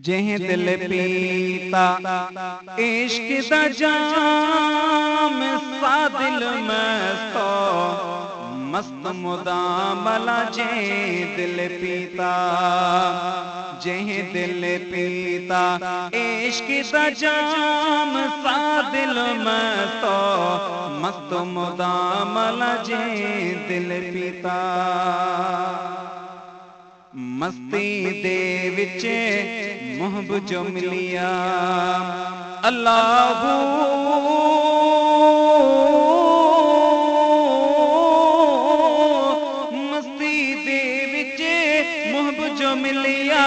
जेह दिल पीता इश्क दा जाम सा दिल मस्तो मस्त मुदामला जे दिल पीता जेह दिल पीता इश्क दा जाम सा दिल मस्तो मस्त मुदामला जे दिल पीता मस्ती दे विच मुहब जो मिलिया अल्लाहू मस्ती दे विच मुहब जो मिलिया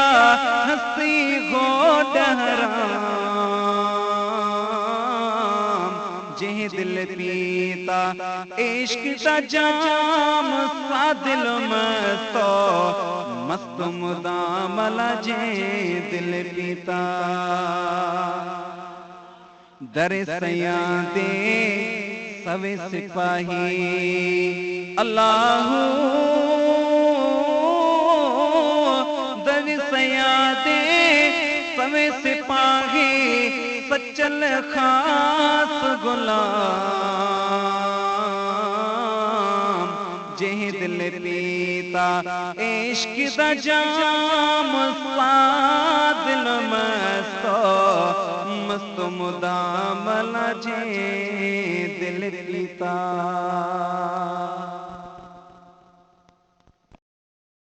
हस्ती गो डहराम जेह दिल पीता इश्क दा जाम सा दिल मस्तो मस्त मुदामला जे दिल पीता दर सया दे सवे सिपाही अल्लाहू दर सया दे सवे सिपाही सचल खास गुलाम जेह दिल पीता इश्क दा जाम सा दिल मस्तो मस्त मुदामला जे दिल पीता।